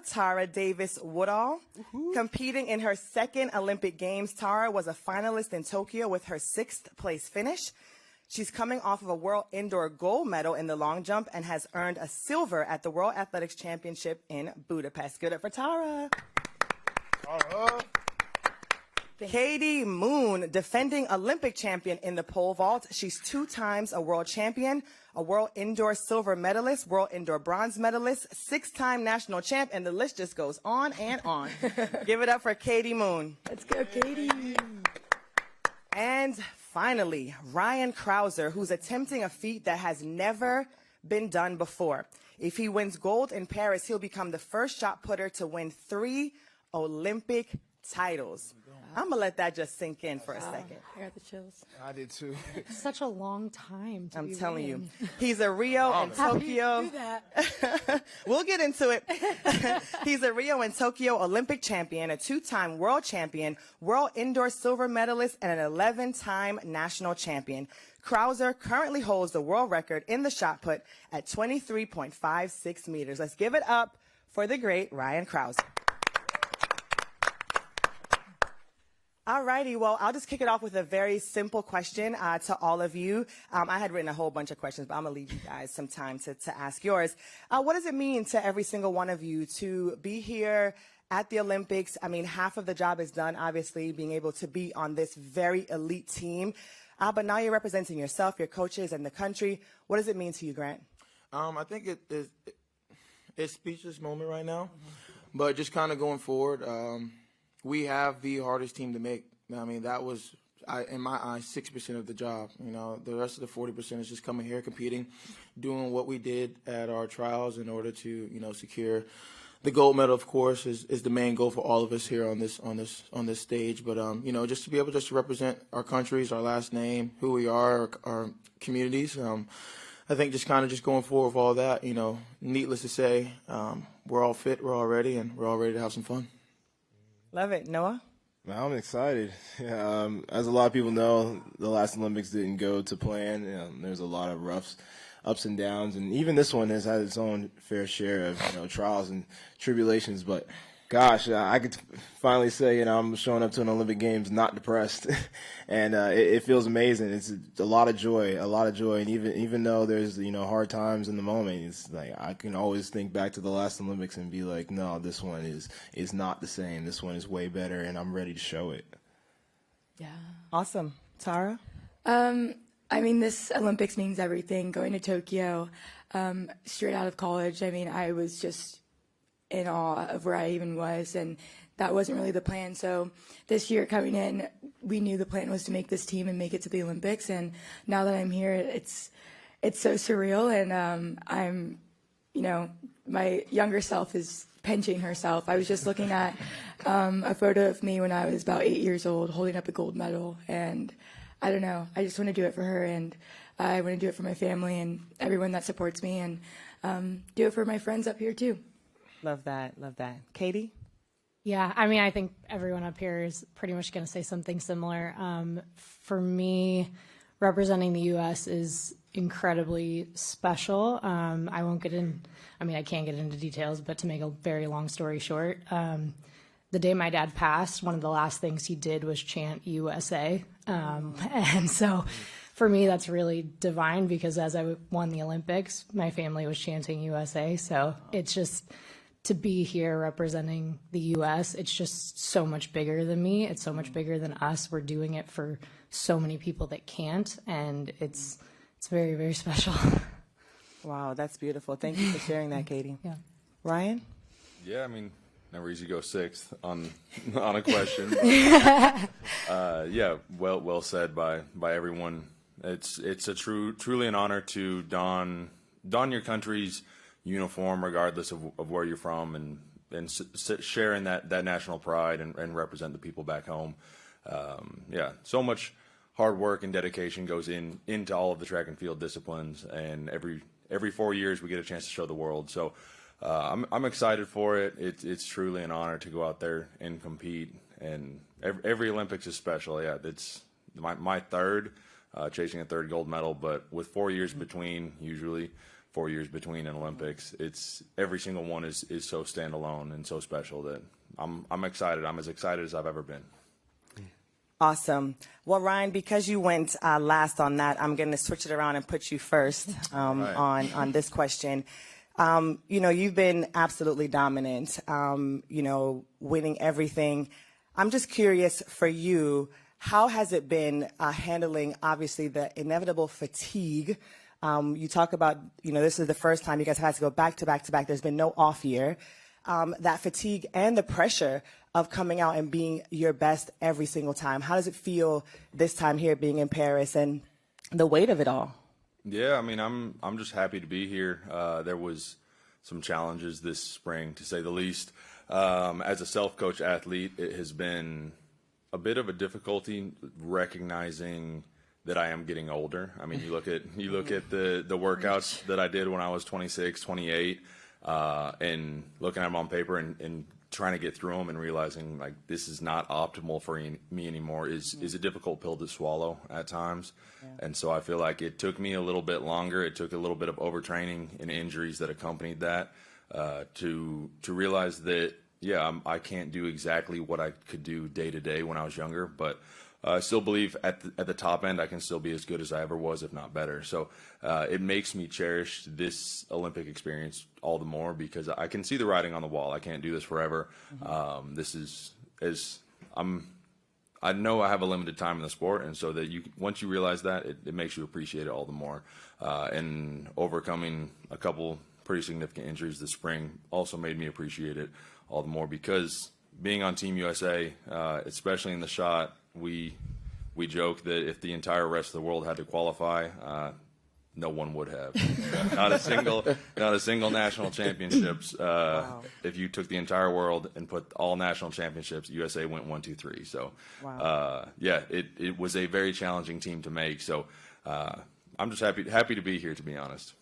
Tara Davis Woodall. Competing in her second Olympic Games, Tara was a finalist in Tokyo with her 6th place finish. She's coming off of a World Indoor Gold medal in the long jump and has earned a silver at the World Athletics Championship in Budapest. Good up for Tara. Katie Moon, defending Olympic champion in the pole vault. She's 2 times a world champion, a world indoor silver medalist, world indoor bronze medalist, 6-time national champ, and the list just goes on and on. Give it up for Katie Moon. Let's go, Katie. And finally, Ryan Crouser, who's attempting a feat that has never been done before. If he wins gold in Paris, he'll become the first shot putter to win 3 Olympic titles. I'm going to let that just sink in for a second. I got the chills. I did too. Such a long time to I'm be telling winning. you. He's a Rio and Tokyo. Do that. We'll get into it. He's a Rio and Tokyo Olympic champion, a 2-time world champion, world indoor silver medalist, and an 11-time national champion. Crouser currently holds the world record in the shot put at 23.56 meters. Let's give it up for the great Ryan Crouser. All righty, well, I'll just kick it off with a very simple question to all of you. I had written a whole bunch of questions, but I'm going to leave you guys some time to ask yours. What does it mean to every single one of you to be here at the Olympics? I mean, half of the job is done, obviously, being able to be on this very elite team. But now you're representing yourself, your coaches, and the country. What does it mean to you, Grant? I think it's a speechless moment right now, but just kind of going forward, we have the hardest team to make. I mean, that was, in my eyes, 6% of the job. You know, the rest of the 40% is just coming here, competing, doing what we did at our trials in order to, you know, secure the gold medal. Of course, is the main goal for all of us here on this stage. But you know, just to be able just to represent our countries, our last name, who we are, our communities. I think just kind of just going forward with all that. You know, needless to say, we're all fit, we're all ready, and we're all ready to have some fun. Love it. Noah? I'm excited. As a lot of people know, the last Olympics didn't go to plan. There's a lot of ups and downs, and even this one has had its own fair share of trials and tribulations. But gosh, I could finally say I'm showing up to an Olympic Games not depressed, and it feels amazing. It's a lot of joy, and even though there's hard times in the moment, it's like I can always think back to the last Olympics and be like, no, this one is not the same. This one is way better, and I'm ready to show it. Yeah. Awesome. Tara? I mean, this Olympics means everything. Going to Tokyo, straight out of college, I mean, I was just in awe of where I even was, and that wasn't really the plan. So this year coming in, we knew the plan was to make this team and make it to the Olympics, and now that I'm here, it's so surreal, and I'm, my younger self is pinching herself. I was just looking at a photo of me when I was about 8 years old holding up a gold medal, and I don't know, I just want to do it for her, and I want to do it for my family and everyone that supports me, and do it for my friends up here too. Love that. Love that. Katie? Yeah, I mean, I think everyone up here is pretty much going to say something similar. For me, representing the U.S. is incredibly special. I won't get in, I can't get into details, but to make a very long story short, the day my dad passed, one of the last things he did was chant USA. And so for me, that's really divine, because as I won the Olympics, my family was chanting USA. So it's just, to be here representing the U.S., it's just so much bigger than me. It's so much bigger than us. We're doing it for so many people that can't, and it's very, very special. Wow, that's beautiful. Thank you for sharing that, Katie. Yeah. Ryan? Yeah, never easy to go 6th on a question. Yeah, well said by everyone. It's a truly an honor to don your country's uniform, regardless of where you're from, and sharing that national pride and represent the people back home. Yeah, so much hard work and dedication goes into all of the track and field disciplines, and every 4 years we get a chance to show the world. So I'm excited for it. It's truly an honor to go out there and compete, and every Olympics is special. Yeah, it's my third, chasing a third gold medal, but with 4 years between, usually 4 years between an Olympics. It's every single one is so standalone and so special that I'm excited. I'm as excited as I've ever been. Awesome. Well, Ryan, because you went last on that, I'm going to switch it around and put you first on this question. You know, you've been absolutely dominant, you know, winning everything. I'm just curious for you, how has it been handling, obviously, the inevitable fatigue? You talk about, you know, this is the first time you guys have had to go back to back to back. There's been no off year. That fatigue and the pressure of coming out and being your best every single time. How does it feel this time here being in Paris and the weight of it all? Yeah, I mean, I'm just happy to be here. There was some challenges this spring, to say the least. As a self-coach athlete, it has been a bit of a difficulty recognizing that I am getting older. I mean, you look at the workouts that I did when I was 26, 28, and looking at them on paper and trying to get through them and realizing like this is not optimal for me anymore is a difficult pill to swallow at times. Yeah. And so I feel like it took me a little bit longer. It took a little bit of overtraining and injuries that accompanied that to realize that, yeah, I can't do exactly what I could do day to day when I was younger, but I still believe at the top end I can still be as good as I ever was, if not better. So it makes me cherish this Olympic experience all the more because I can see the writing on the wall. I can't do this forever. This is I know I have a limited time in the sport, and so that once you realize that, it makes you appreciate it all the more. And overcoming a couple pretty significant injuries this spring also made me appreciate it all the more because being on Team USA, especially in the shot, we joke that if the entire rest of the world had to qualify, no one would have. Not a single national championships. Wow. If you took the entire world and put all national championships, USA went 1, 2, 3. So, wow. Yeah, it was a very challenging team to make. So, I'm just happy to be here, to be honest.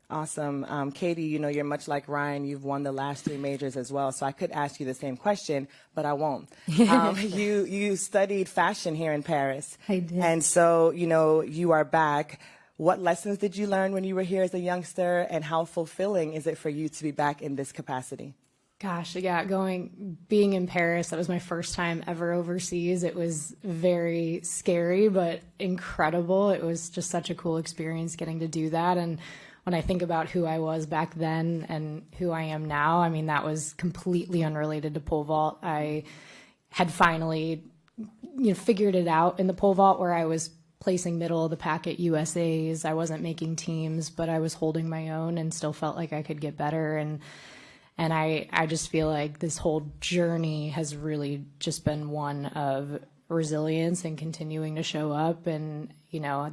Awesome. Katie, you know, you're much like Ryan. You've won the last 3 majors as well. So I could ask you the same question, but I won't. You studied fashion here in Paris. I did. And so, you know, you are back. What lessons did you learn when you were here as a youngster, and how fulfilling is it for you to be back in this capacity? Gosh, yeah, being in Paris, that was my first time ever overseas. It was very scary, but incredible. It was just such a cool experience getting to do that. And when I think about who I was back then and who I am now, I mean, that was completely unrelated to pole vault. I had finally, you know, figured it out in the pole vault where I was placing middle of the pack at USA's. I wasn't making teams, but I was holding my own and still felt like I could get better. And I just feel like this whole journey has really just been one of resilience and continuing to show up. And, you know,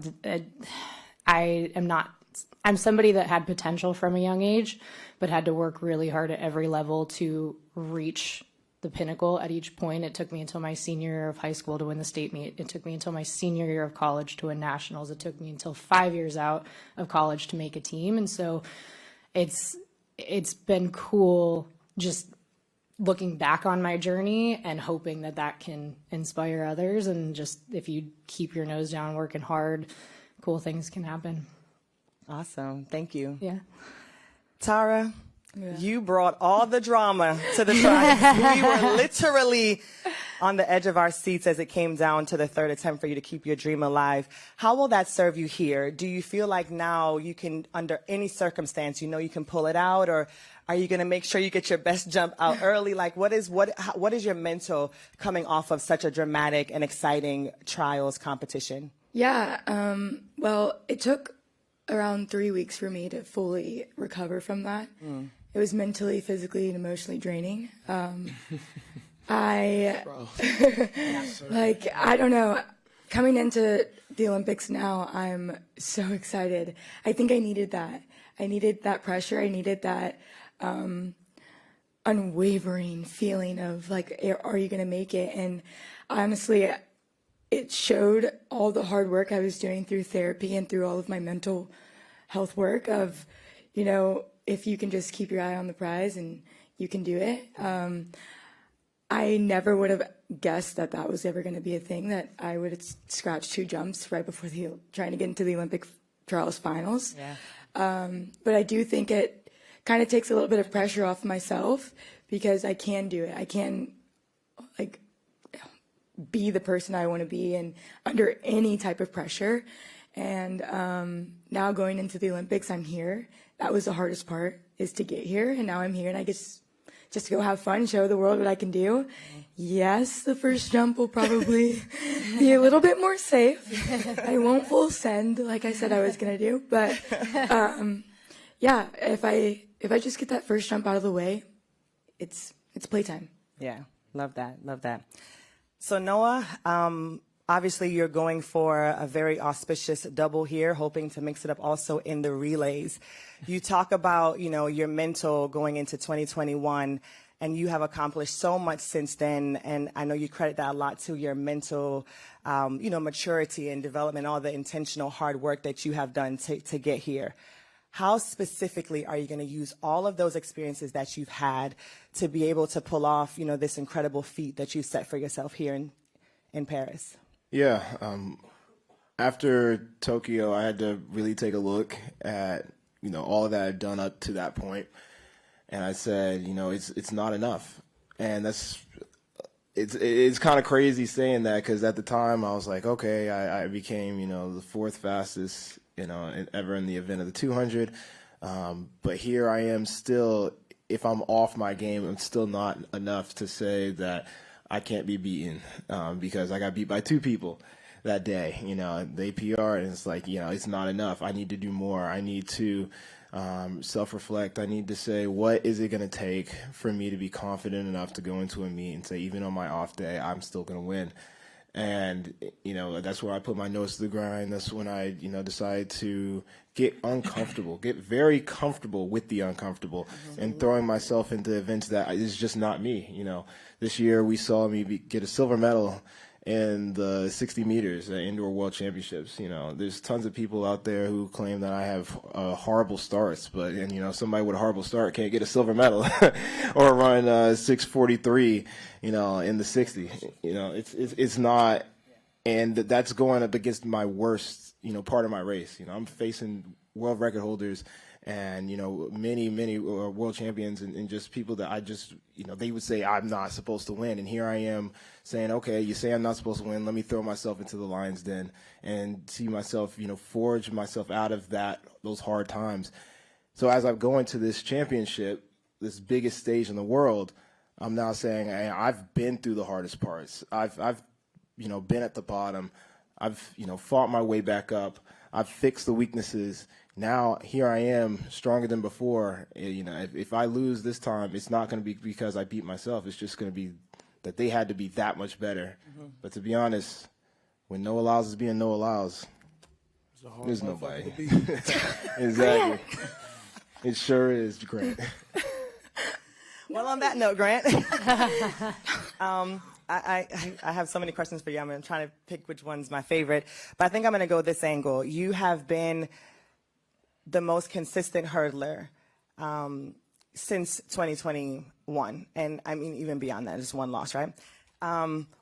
I'm somebody that had potential from a young age, but had to work really hard at every level to reach the pinnacle at each point. It took me until my senior year of high school to win the state meet. It took me until my senior year of college to win nationals. It took me until 5 years out of college to make a team. And so it's been cool just looking back on my journey and hoping that can inspire others. And just if you keep your nose down, working hard, cool things can happen. Awesome. Thank you. Yeah. Tara, you brought all the drama to the trials. We were literally on the edge of our seats as it came down to the third attempt for you to keep your dream alive. How will that serve you here? Do you feel like now you can, under any circumstance, you know you can pull it out, or are you going to make sure you get your best jump out early? Like, what is your mental coming off of such a dramatic and exciting trials competition? Yeah. Well, it took around 3 weeks for me to fully recover from that. It was mentally, physically, and emotionally draining. I don't know. Coming into the Olympics now, I'm so excited. I think I needed that. I needed that pressure. I needed that unwavering feeling of like, are you going to make it? And honestly, it showed all the hard work I was doing through therapy and through all of my mental health work of, you know, if you can just keep your eye on the prize and you can do it. I never would have guessed that was ever going to be a thing, that I would have scratched 2 jumps right before trying to get into the Olympic trials finals. But I do think it kind of takes a little bit of pressure off myself because I can do it. I can like be the person I want to be and under any type of pressure. And now going into the Olympics, I'm here. That was the hardest part, is to get here. And now I'm here and I guess just go have fun, show the world what I can do. Yes, the first jump will probably be a little bit more safe. I won't full send like I said I was going to do. But yeah, if I just get that first jump out of the way, it's playtime. Yeah, love that, love that. So Noah, obviously you're going for a very auspicious double here, hoping to mix it up also in the relays. You talk about, you know, your mental going into 2021, and you have accomplished so much since then, and I know you credit that a lot to your mental, you know, maturity and development, all the intentional hard work that you have done to get here. How specifically are you going to use all of those experiences that you've had to be able to pull off, you know, this incredible feat that you set for yourself here in Paris? Yeah. After Tokyo, I had to really take a look at, you know, all that I'd done up to that point. And I said, you know, it's not enough. And it's kind of crazy saying that, because at the time I was like, okay, I became, you know, the 4th fastest, you know, ever in the event of the 200. But here I am still, if I'm off my game, I'm still not enough to say that I can't be beaten, because I got beat by 2 people that day. You know, they PR, and it's like, you know, it's not enough. I need to do more. I need to self-reflect. I need to say, what is it going to take for me to be confident enough to go into a meet and say, even on my off day, I'm still going to win. And, you know, that's where I put my nose to the grind. That's when I, you know, decided to get uncomfortable, get very comfortable with the uncomfortable, and throwing myself into events that is just not me. You know, this year we saw me get a silver medal in the 60 meters at Indoor World Championships. You know, there's tons of people out there who claim that I have horrible starts, and you know, somebody with a horrible start can't get a silver medal or run 6:43, you know, in the 60. You know, it's not, and that's going up against my worst, you know, part of my race. You know, I'm facing world record holders and, you know, many world champions and just people that I just, you know, they would say I'm not supposed to win. And here I am saying, okay, you say I'm not supposed to win. Let me throw myself into the lion's den and see myself, you know, forge myself out of those hard times. So as I'm going to this championship, this biggest stage in the world, I'm now saying, hey, I've been through the hardest parts. I've, you know, been at the bottom. I've, you know, fought my way back up. I've fixed the weaknesses. Now here I am, stronger than before. You know, if I lose this time, it's not going to be because I beat myself. It's just going to be that they had to be that much better. But to be honest, when Noah Lyles is being Noah Lyles, there's nobody. Exactly. It sure is, Grant. Well, on that note, Grant, I have so many questions for you. I'm trying to pick which one's my favorite, but I think I'm going to go this angle. You have been the most consistent hurdler since 2021, and I mean even beyond that, just one loss, right?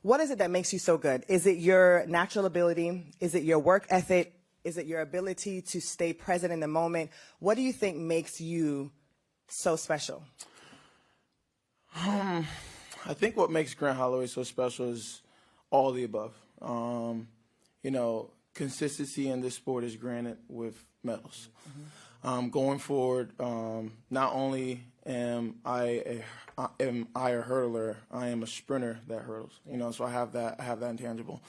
What is it that makes you so good? Is it your natural ability? Is it your work ethic? Is it your ability to stay present in the moment? What do you think makes you so special? I think what makes Grant Holloway so special is all the above. You know, consistency in this sport is granted with medals. Going forward, not only am I a hurdler, I am a sprinter that hurdles. You know, so I have that intangible.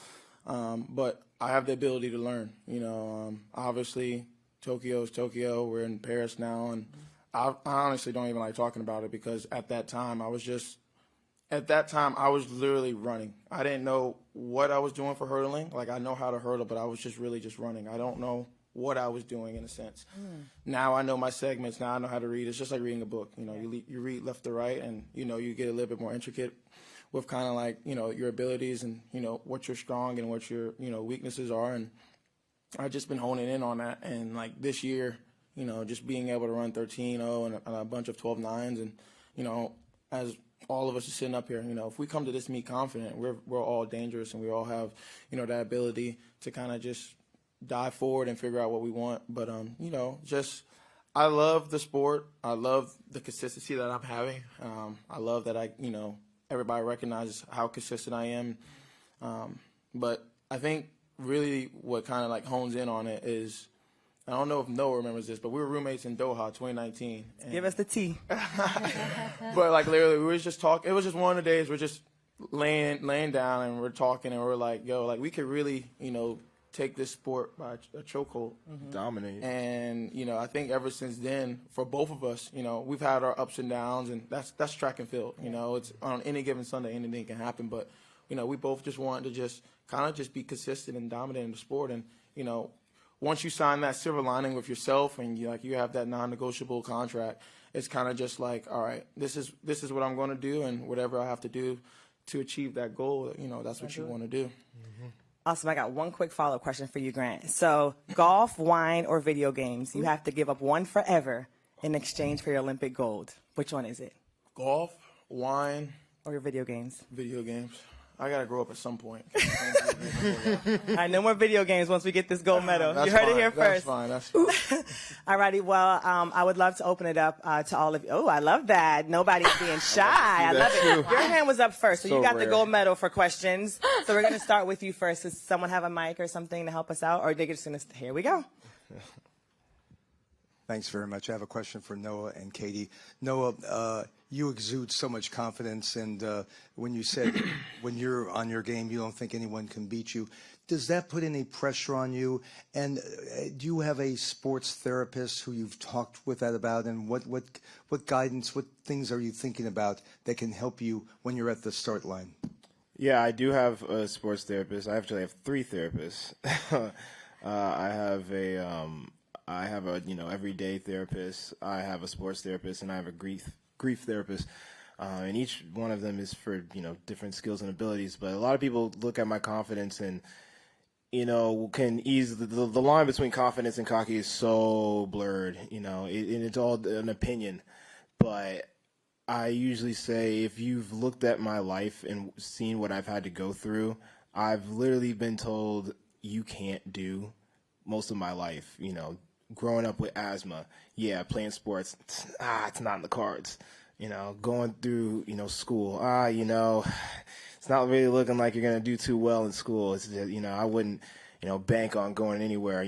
But I have the ability to learn. You know, obviously Tokyo is Tokyo. We're in Paris now, and I honestly don't even like talking about it because at that time I was literally running. I didn't know what I was doing for hurdling. Like, I know how to hurdle, but I was just really just running. I don't know what I was doing in a sense. Now I know my segments. Now I know how to read. It's just like reading a book. You know, you read left to right, and, you know, you get a little bit more intricate with kind of like, you know, your abilities and, you know, what you're strong and what your, you know, weaknesses are. And I've just been honing in on that. And, like, this year, you know, just being able to run 13.0 and a bunch of 12.9s, and, you know, as all of us are sitting up here, you know, if we come to this meet confident, we're all dangerous, and we all have, you know, that ability to kind of just dive forward and figure out what we want. But, you know, just I love the sport. I love the consistency that I'm having. I love that everybody recognizes how consistent I am. But I think really what kind of like hones in on it is, I don't know if Noah remembers this, but we were roommates in Doha 2019. Give us the tea. But like literally, we was just talking. It was just one of the days we're just laying down and we're talking and we're like, yo, like we could really, take this sport by a chokehold. Dominate. And, I think ever since then, for both of us, we've had our ups and downs, and that's track and field. It's on any given Sunday, anything can happen. But, we both just wanted to just kind of just be consistent and dominant in the sport. And, once you sign that silver lining with yourself and you have that non-negotiable contract, it's kind of just like, all right, this is what I'm going to do, and whatever I have to do to achieve that goal, that's what you want to do. Awesome. I got one quick follow-up question for you, Grant. So golf, wine, or video games? You have to give up one forever in exchange for your Olympic gold. Which one is it? Golf, wine, Or your video games? video games. I got to grow up at some point. All right, no more video games once we get this gold medal. That's You heard it fine. here first. That's fine. All righty. Well, I would love to open it up to all of you. Oh, I love that. Nobody's being shy. I love it. Your hand was up first, so you got the rare. gold medal for questions. So we're going to start with you first. Does someone have a mic or something to help us out? Or they're just going to, here we go. Thanks very much. I have a question for Noah and Katie. Noah, you exude so much confidence, and when you said when you're on your game, you don't think anyone can beat you. Does that put any pressure on you? And do you have a sports therapist who you've talked with that about? And what guidance, what things are you thinking about that can help you when you're at the start line? Yeah, I do have a sports therapist. I actually have 3 therapists. I have a everyday therapist. I have a sports therapist, and I have a grief therapist. And each one of them is for different skills and abilities. But a lot of people look at my confidence and can easily the line between confidence and cocky is so blurred. And it's all an opinion. But I usually say, if you've looked at my life and seen what I've had to go through, I've literally been told you can't do most of my life. Growing up with asthma, playing sports, it's not in the cards. Going through, school, it's not really looking like you're going to do too well in school. It's just, I wouldn't, bank on going anywhere,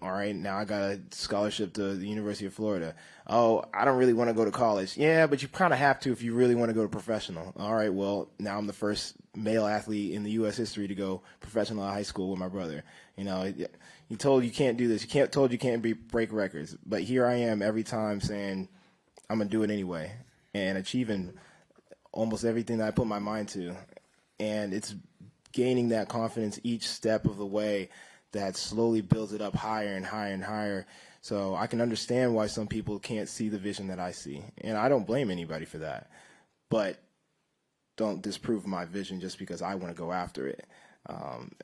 all right, now I got a scholarship to the University of Florida. Oh, I don't really want to go to college. Yeah, but you kind of have to if you really want to go to professional. All right, well, now I'm the first male athlete in the U.S. history to go professional at high school with my brother. You told you can't do this. Told you can't break records. But here I am every time saying I'm going to do it anyway and achieving almost everything that I put my mind to. And it's gaining that confidence each step of the way that slowly builds it up higher and higher and higher. So I can understand why some people can't see the vision that I see. And I don't blame anybody for that. But don't disprove my vision just because I want to go after it.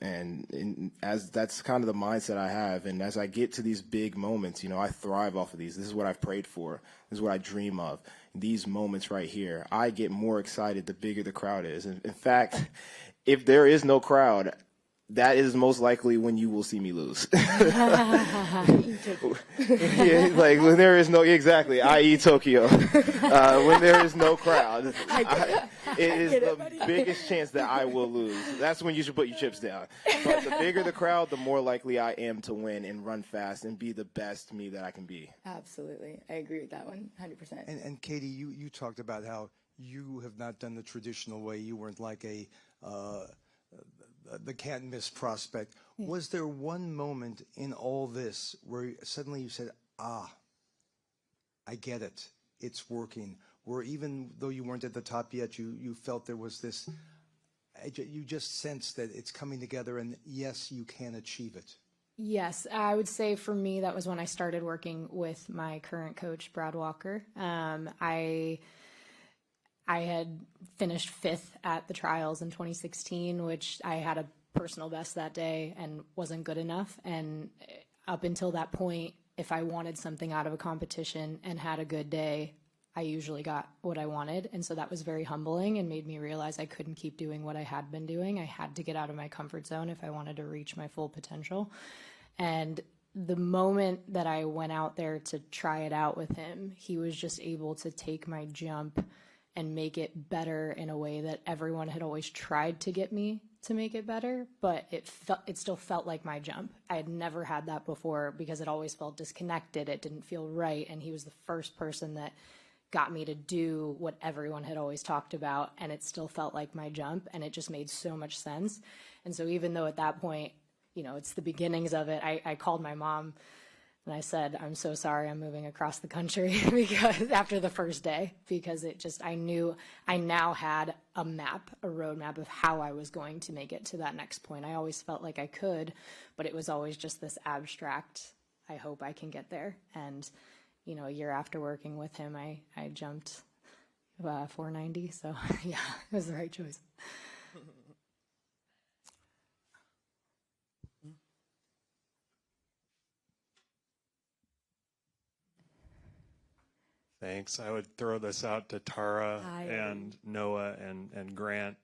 And as that's kind of the mindset I have. And as I get to these big moments, I thrive off of these. This is what I've prayed for. This is what I dream of. These moments right here, I get more excited the bigger the crowd is. In fact, if there is no crowd, that is most likely when you will see me lose. Like when there is no, exactly, i.e. Tokyo. When there is no crowd, it is the biggest chance that I will lose. That's when you should put your chips down. But the bigger the crowd, the more likely I am to win and run fast and be the best me that I can be. Absolutely. I agree with that one, 100%. And Katie, you talked about how you have not done the traditional way. You weren't like the can't miss prospect. Was there one moment in all this where suddenly you said, I get it, it's working, where even though you weren't at the top yet, you felt there was this, you just sensed that it's coming together and yes, you can achieve it? Yes, I would say for me, that was when I started working with my current coach, Brad Walker. I had finished 5th at the trials in 2016, which I had a personal best that day and wasn't good enough. And up until that point, if I wanted something out of a competition and had a good day, I usually got what I wanted. And so that was very humbling and made me realize I couldn't keep doing what I had been doing. I had to get out of my comfort zone if I wanted to reach my full potential. And the moment that I went out there to try it out with him, he was just able to take my jump and make it better in a way that everyone had always tried to get me to make it better, but it still felt like my jump. I had never had that before because it always felt disconnected. It didn't feel right, and he was the first person that got me to do what everyone had always talked about, and it still felt like my jump, and it just made so much sense. And so even though at that point, it's the beginnings of it, I called my mom and I said, I'm so sorry I'm moving across the country because after the first day, because I knew I now had a roadmap of how I was going to make it to that next point. I always felt like I could, but it was always just this abstract, I hope I can get there. And, a year after working with him, I jumped 490. So yeah, it was the right choice. Thanks. I would throw this out to Tara Hi. and Noah and Grant.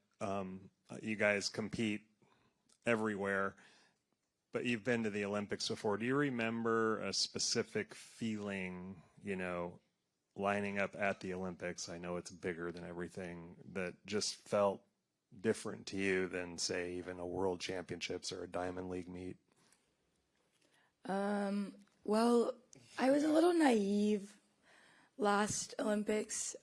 You guys compete everywhere, but you've been to the Olympics before. Do you remember a specific feeling, lining up at the Olympics? I know it's bigger than everything, that just felt different to you than, say, even a World Championships or a Diamond League meet? Well, I was a little naive last Olympics.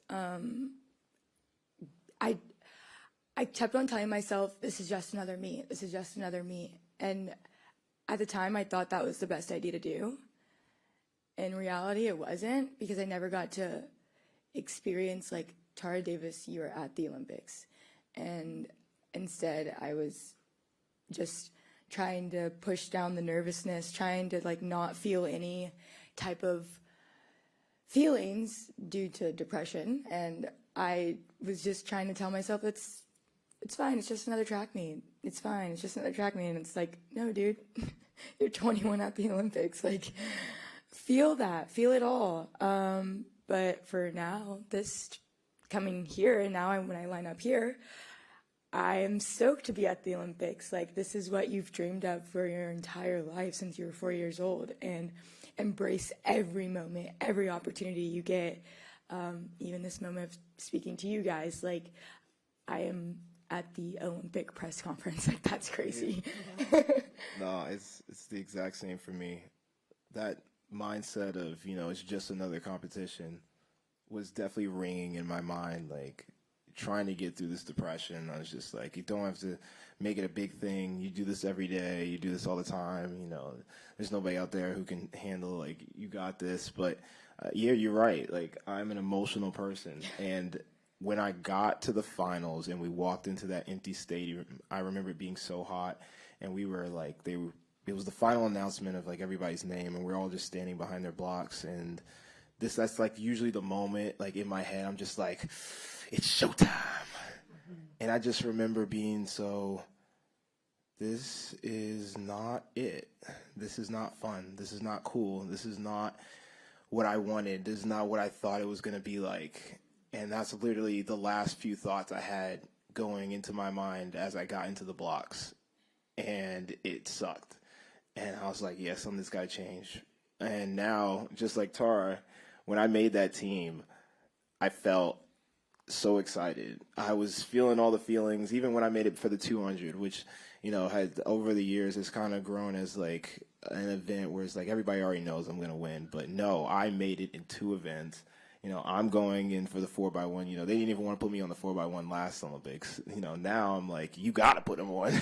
I kept on telling myself, this is just another meet. This is just another meet. And at the time, I thought that was the best idea to do. In reality, it wasn't, because I never got to experience, like, Tara Davis, you were at the Olympics. And instead, I was just trying to push down the nervousness, trying to, like, not feel any type of feelings due to depression. And I was just trying to tell myself, it's fine, it's just another track meet. It's fine, it's just another track meet. And it's like, no, dude, you're 21 at the Olympics. Like, feel that, feel it all. But for now, this coming here, and now when I line up here, I am stoked to be at the Olympics. Like, this is what you've dreamed of for your entire life since you were 4 years old. And embrace every moment, every opportunity you get. Even this moment of speaking to you guys, like, I am at the Olympic press conference. Like, that's crazy. No, it's the exact same for me. That mindset of, it's just another competition was definitely ringing in my mind, like, trying to get through this depression. I was just like, you don't have to make it a big thing. You do this every day. You do this all the time. There's nobody out there who can handle, like, you got this. But yeah, you're right. Like, I'm an emotional person. And when I got to the finals and we walked into that empty stadium, I remember it being so hot. And we were like, it was the final announcement of, like, everybody's name. And we're all just standing behind their blocks. And that's like usually the moment, like, in my head, I'm just like, it's showtime. And I just remember being this is not it. This is not fun. This is not cool. This is not what I wanted. This is not what I thought it was going to be like. And that's literally the last few thoughts I had going into my mind as I got into the blocks. And it sucked. And I was like, yeah, something this guy changed. And now, just like Tara, when I made that team, I felt so excited. I was feeling all the feelings, even when I made it for the 200, which, had over the years has kind of grown as, like, an event where it's like everybody already knows I'm going to win. But no, I made it in 2 events. I'm going in for the 4x1. They didn't even want to put me on the 4x1 last Olympics. Now I'm like, you got to put them on.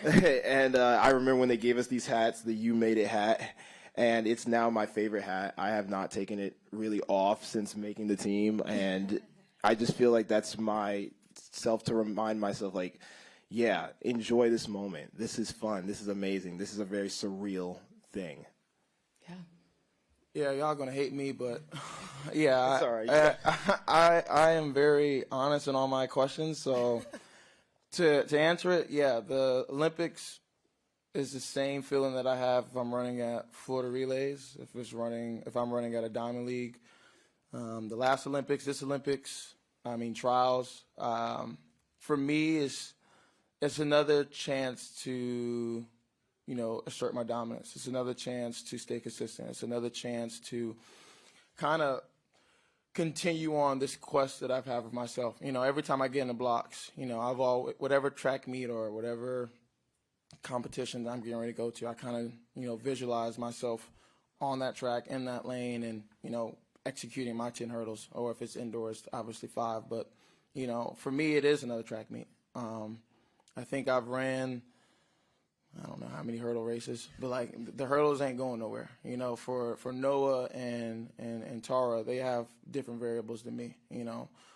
And I remember when they gave us these hats, the You Made It hat. And it's now my favorite hat. I have not taken it really off since making the team. And I just feel like that's myself to remind myself, like, yeah, enjoy this moment. This is fun. This is amazing. This is a very surreal thing. Yeah. Yeah, y'all gonna hate me, but yeah, It's all right. I am very honest in all my questions. So to answer it, yeah, the Olympics is the same feeling that I have if I'm running at Florida Relays, if I'm running at a Diamond League. The last Olympics, this Olympics, trials. For me, it's another chance to assert my dominance. It's another chance to stay consistent. It's another chance to kind of continue on this quest that I've had with myself. Every time I get in the blocks, I've always, whatever track meet or whatever competition that I'm getting ready to go to, I kind of, visualize myself on that track, in that lane, and, executing my 10 hurdles, or if it's indoors, obviously 5. But, for me, it is another track meet. I think I've ran, I don't know how many hurdle races, but like the hurdles ain't going nowhere. For Noah and Tara, they have different variables than me.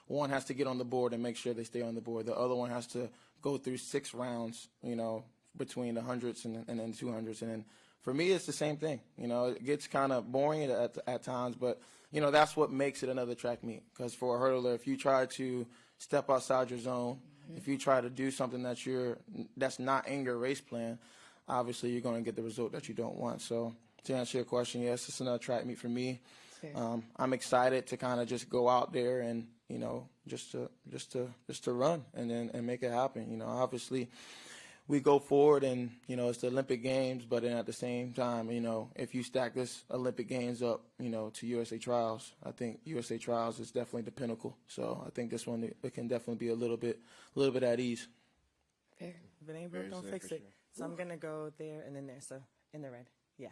One has to get on the board and make sure they stay on the board. The other one has to go through 6 rounds, between the hundreds and then 200s. And then for me, it's the same thing. It gets kind of boring at times, but that's what makes it another track meet. Because for a hurdler, if you try to step outside your zone, if you try to do something that's not in your race plan, obviously you're going to get the result that you don't want. So to answer your question, yes, it's another track meet for me. I'm excited to kind of just go out there and just to run and make it happen. Obviously we go forward and it's the Olympic Games, but then at the same time, if you stack this Olympic Games up, to USA Trials, I think USA Trials is definitely the pinnacle. So I think this one it can definitely be a little bit at ease. Fair. If it ain't broke, don't fix it. So I'm gonna go there and then there. So in the red, yeah.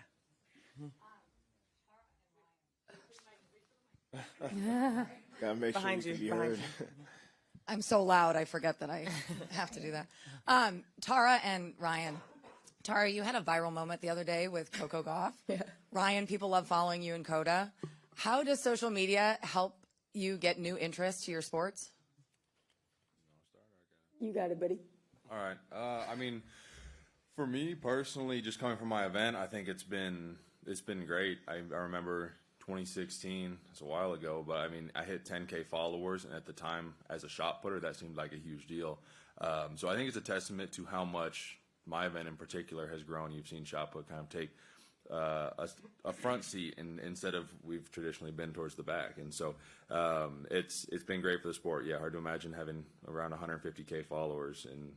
Gotta make Behind sure you, can be behind heard. I'm so loud, I forget that I have to do that. Tara and Ryan. Tara, you had a viral moment the other day with Coco Gauff. Yeah. Ryan, people love following you in Coda. How does social media help you get new interest to your sports? You got it, buddy. All right. I mean, for me personally, just coming from my event, I think it's been great. I remember 2016, it's a while ago, but I mean, I hit 10K followers, and at the time, as a shot putter, that seemed like a huge deal. So I think it's a testament to how much my event in particular has grown. You've seen shot put kind of take a front seat, and instead of we've traditionally been towards the back, and so it's been great for the sport. Yeah, hard to imagine having around 150K followers in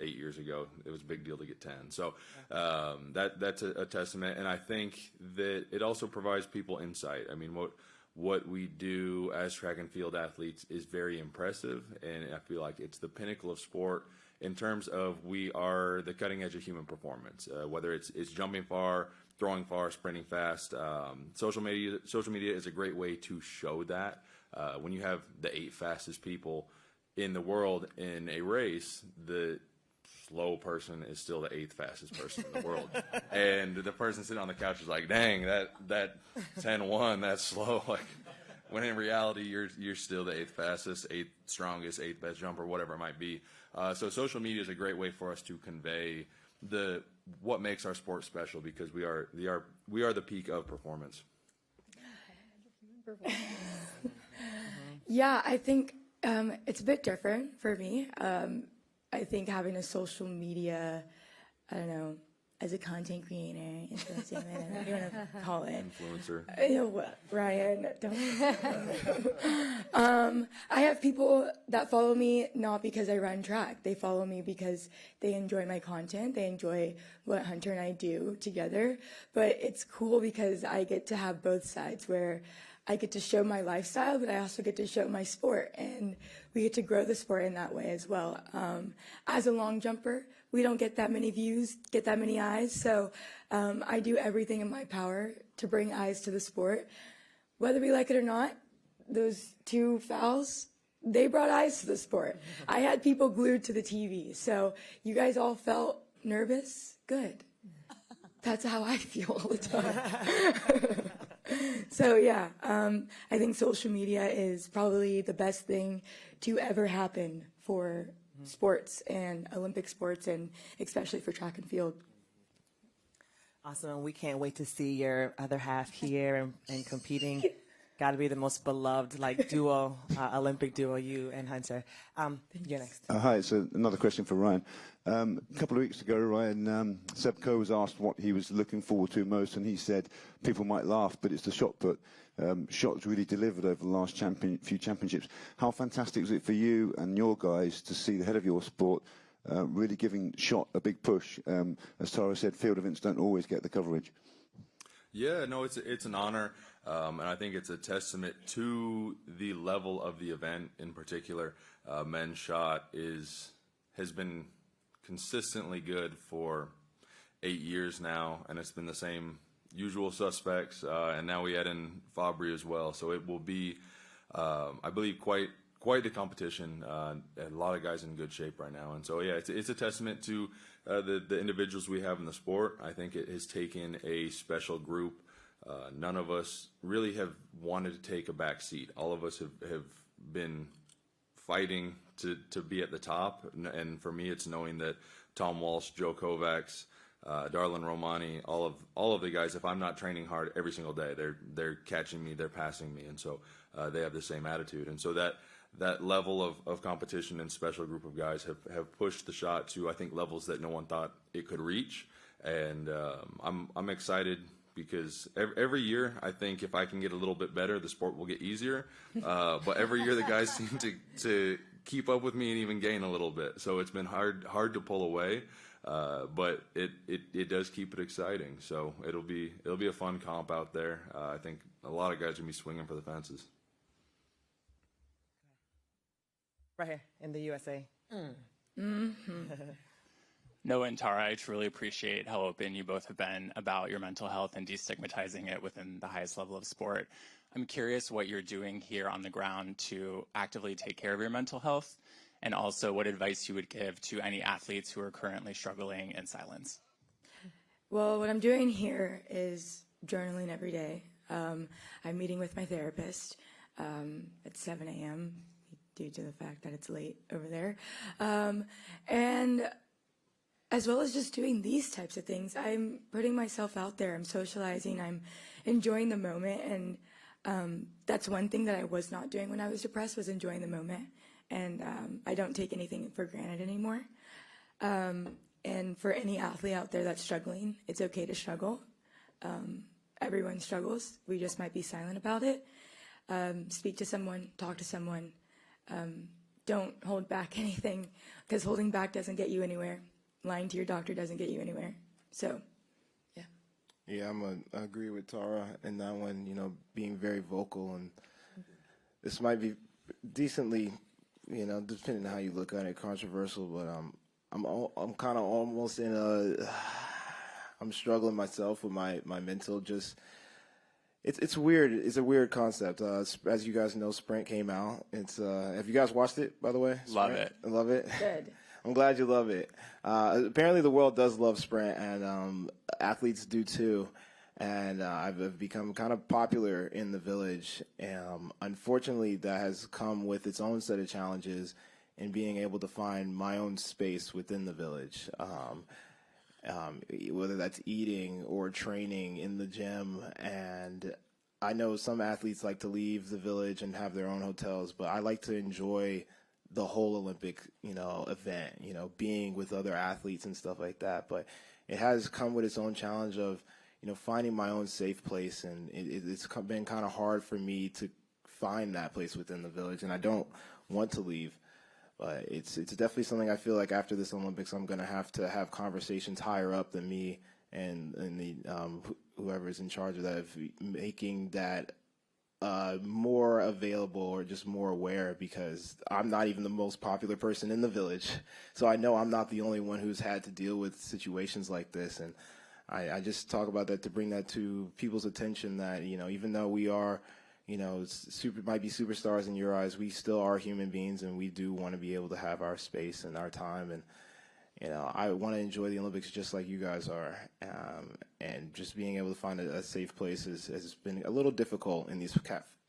8 years ago. It was a big deal to get 10. So that's a testament, and I think that it also provides people insight. I mean, what we do as track and field athletes is very impressive, and I feel like it's the pinnacle of sport in terms of we are the cutting edge of human performance, whether it's jumping far, throwing far, sprinting fast. Social media is a great way to show that. When you have the 8 fastest people in the world in a race, the slow person is still the 8th fastest person in the world. And the person sitting on the couch is like, dang, that 10-1, that's slow. Like, when in reality, you're still the 8th fastest, 8th strongest, 8th best jumper, whatever it might be. So social media is a great way for us to convey what makes our sport special, because we are the peak of performance. Yeah, I think it's a bit different for me. I think having a social media, I don't know, as a content creator, influencer, whatever you want to call it. Influencer. You know what, Ryan, don't. I have people that follow me not because I run track. They follow me because they enjoy my content. They enjoy what Hunter and I do together. But it's cool because I get to have both sides, where I get to show my lifestyle, but I also get to show my sport, and we get to grow the sport in that way as well. As a long jumper, we don't get that many views, get that many eyes, so I do everything in my power to bring eyes to the sport. Whether we like it or not, those 2 fouls, they brought eyes to the sport. I had people glued to the TV, so you guys all felt nervous? Good. That's how I feel all the time. So yeah, I think social media is probably the best thing to ever happen for sports and Olympic sports, and especially for track and field. Awesome, and we can't wait to see your other half here and competing. Got to be the most beloved duo, Olympic duo, you and Hunter. You're next. Hi, so another question for Ryan. A couple of weeks ago, Ryan, Seb Coe was asked what he was looking forward to most, and he said people might laugh, but it's the shot put. Shots really delivered over the last few championships. How fantastic was it for you and your guys to see the head of your sport really giving shot a big push. As Tara said, field events don't always get the coverage. Yeah, no, it's an honor, and I think it's a testament to the level of the event in particular. Men's shot has been consistently good for 8 years now, and it's been the same usual suspects, and now we add in Fabry as well. So it will be, I believe, quite the competition. A lot of guys in good shape right now, and so yeah, it's a testament to the individuals we have in the sport. I think it has taken a special group. None of us really have wanted to take a back seat. All of us have been fighting to be at the top, and for me, it's knowing that Tom Walsh, Joe Kovacs, Darlin Romani, all of the guys, if I'm not training hard every single day, they're catching me, they're passing me, and so they have the same attitude, and so that level of competition and special group of guys have pushed the shot to, I think, levels that no one thought it could reach, and I'm excited because every year I think if I can get a little bit better, the sport will get easier, but every year the guys seem to keep up with me and even gain a little bit, so it's been hard to pull away. But it does keep it exciting. So it'll be a fun comp out there. I think a lot of guys are gonna be swinging for the fences. Right here in the USA. Noah and Tara, I truly appreciate how open you both have been about your mental health and destigmatizing it within the highest level of sport. I'm curious what you're doing here on the ground to actively take care of your mental health, and also what advice you would give to any athletes who are currently struggling in silence. Well, what I'm doing here is journaling every day. I'm meeting with my therapist at 7 a.m. due to the fact that it's late over there. And as well as just doing these types of things, I'm putting myself out there. I'm socializing. I'm enjoying the moment. And that's one thing that I was not doing when I was depressed, was enjoying the moment. And I don't take anything for granted anymore. And for any athlete out there that's struggling, it's okay to struggle. Everyone struggles. We just might be silent about it. Speak to someone, talk to someone. Don't hold back anything, because holding back doesn't get you anywhere. Lying to your doctor doesn't get you anywhere. So, yeah. Yeah, I agree with Tara in that one, being very vocal. And this might be decently, depending on how you look at it, controversial, but I'm kind of almost I'm struggling myself with my mental. It's weird. It's a weird concept. As you guys know, Sprint came out. Have you guys watched it, by the way? Love it. I love it. Good. I'm glad you love it. Apparently the world does love Sprint, and athletes do too. And I've become kind of popular in the village. Unfortunately, that has come with its own set of challenges in being able to find my own space within the village. Whether that's eating or training in the gym. And I know some athletes like to leave the village and have their own hotels, but I like to enjoy the whole Olympic, event, being with other athletes and stuff like that. But it has come with its own challenge of, finding my own safe place. And it's been kind of hard for me to find that place within the village. And I don't want to leave. But it's definitely something I feel like after this Olympics, I'm going to have conversations higher up than me and the whoever's in charge of that, of making that more available or just more aware, because I'm not even the most popular person in the village. So I know I'm not the only one who's had to deal with situations like this. And I just talk about that to bring that to people's attention that, even though we are, might be superstars in your eyes, we still are human beings, and we do want to be able to have our space and our time. And, I want to enjoy the Olympics just like you guys are. And just being able to find a safe place has been a little difficult in these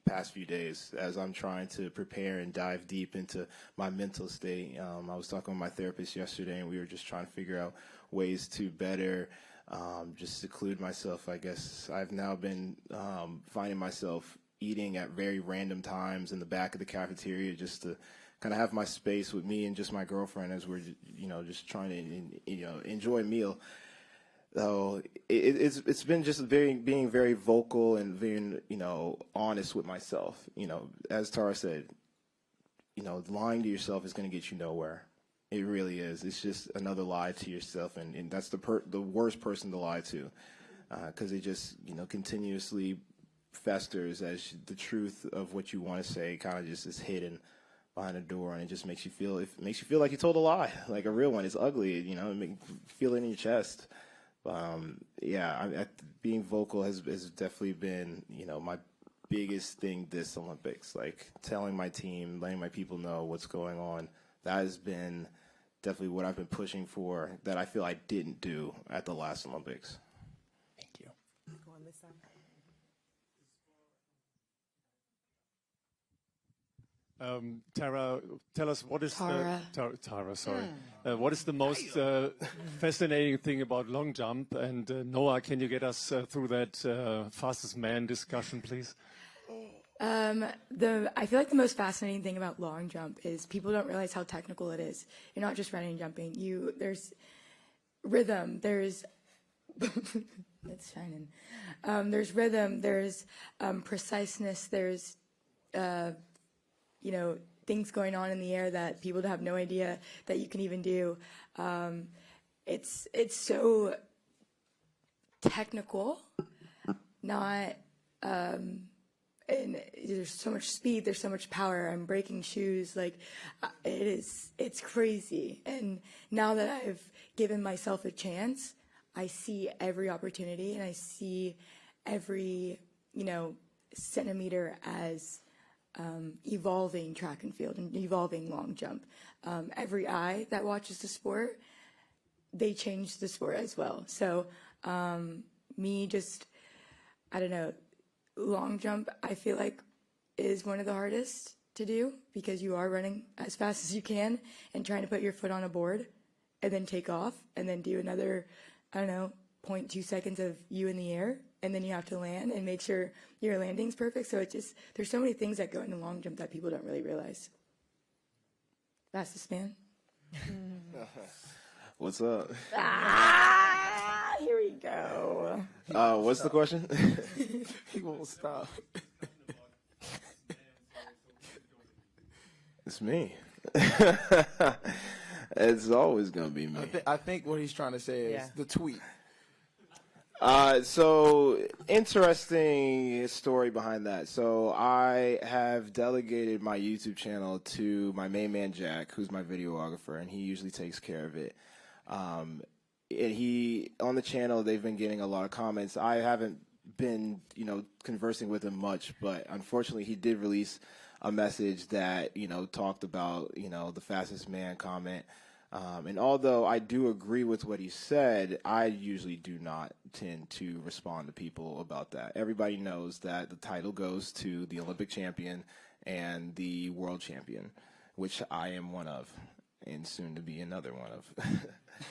past few days as I'm trying to prepare and dive deep into my mental state. I was talking with my therapist yesterday, and we were just trying to figure out ways to better just seclude myself, I guess. I've now been finding myself eating at very random times in the back of the cafeteria just to kind of have my space with me and just my girlfriend as we're, just trying to, enjoy a meal. So it's been just being very vocal and being, honest with myself. As Tara said, lying to yourself is going to get you nowhere. It really is. It's just another lie to yourself, and that's the worst person to lie to, because it just continuously festers as the truth of what you want to say kind of just is hidden behind a door, and it just makes you feel like you told a lie, like a real one. It's ugly, it makes you feel it in your chest. Being vocal has definitely been my biggest thing this Olympics. Like telling my team, letting my people know what's going on. That has been definitely what I've been pushing for that I feel I didn't do at the last Olympics. Thank you. Go on this side. Tara, tell us what is Tara. Tara, sorry. What is the most fascinating thing about long jump? And Noah, can you get us through that fastest man discussion, please? I feel like the most fascinating thing about long jump is people don't realize how technical it is. You're not just running and jumping. There's rhythm. There's it's shining. There's rhythm. There's preciseness. There's things going on in the air that people have no idea that you can even do. It's so technical, not. And there's so much speed, there's so much power. I'm breaking shoes, it's crazy. And now that I've given myself a chance, I see every opportunity and I see every, centimeter as evolving track and field and evolving long jump. Every eye that watches the sport, they change the sport as well. So I don't know, long jump, I feel like, is one of the hardest to do because you are running as fast as you can and trying to put your foot on a board and then take off and then do another, 0.2 seconds of you in the air, and then you have to land and make sure your landing's perfect. So there's so many things that go into long jump that people don't really realize. Fastest man. What's up? Here we go. What's the question? He won't stop. It's me. It's always gonna be me. I think what he's trying to say is the tweet. So interesting story behind that. So I have delegated my YouTube channel to my main man Jack, who's my videographer, and he usually takes care of it. And he on the channel, they've been getting a lot of comments. I haven't been, conversing with him much, but unfortunately, he did release a message that talked about the fastest man comment. And although I do agree with what he said, I usually do not tend to respond to people about that. Everybody knows that the title goes to the Olympic champion and the world champion, which I am one of, and soon to be another one of.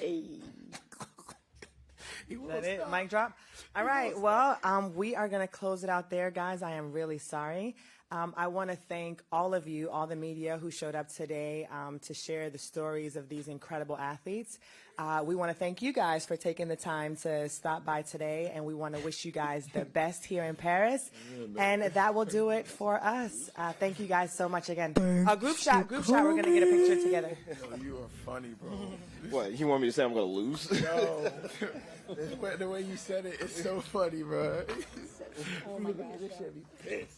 Hey. Is that it? Mic drop? All right. Well, we are going to close it out there, guys. I am really sorry. I want to thank all of you, all the media who showed up today to share the stories of these incredible athletes. We want to thank you guys for taking the time to stop by today, and we want to wish you guys the best here in Paris. And that will do it for us. Thank you guys so much again. Group shot. We're going to get a picture together. Yo, you are funny, bro. What, you want me to say I'm going to lose? No. The way you said it, it's so funny, bro. Oh my gosh. This should be pissed.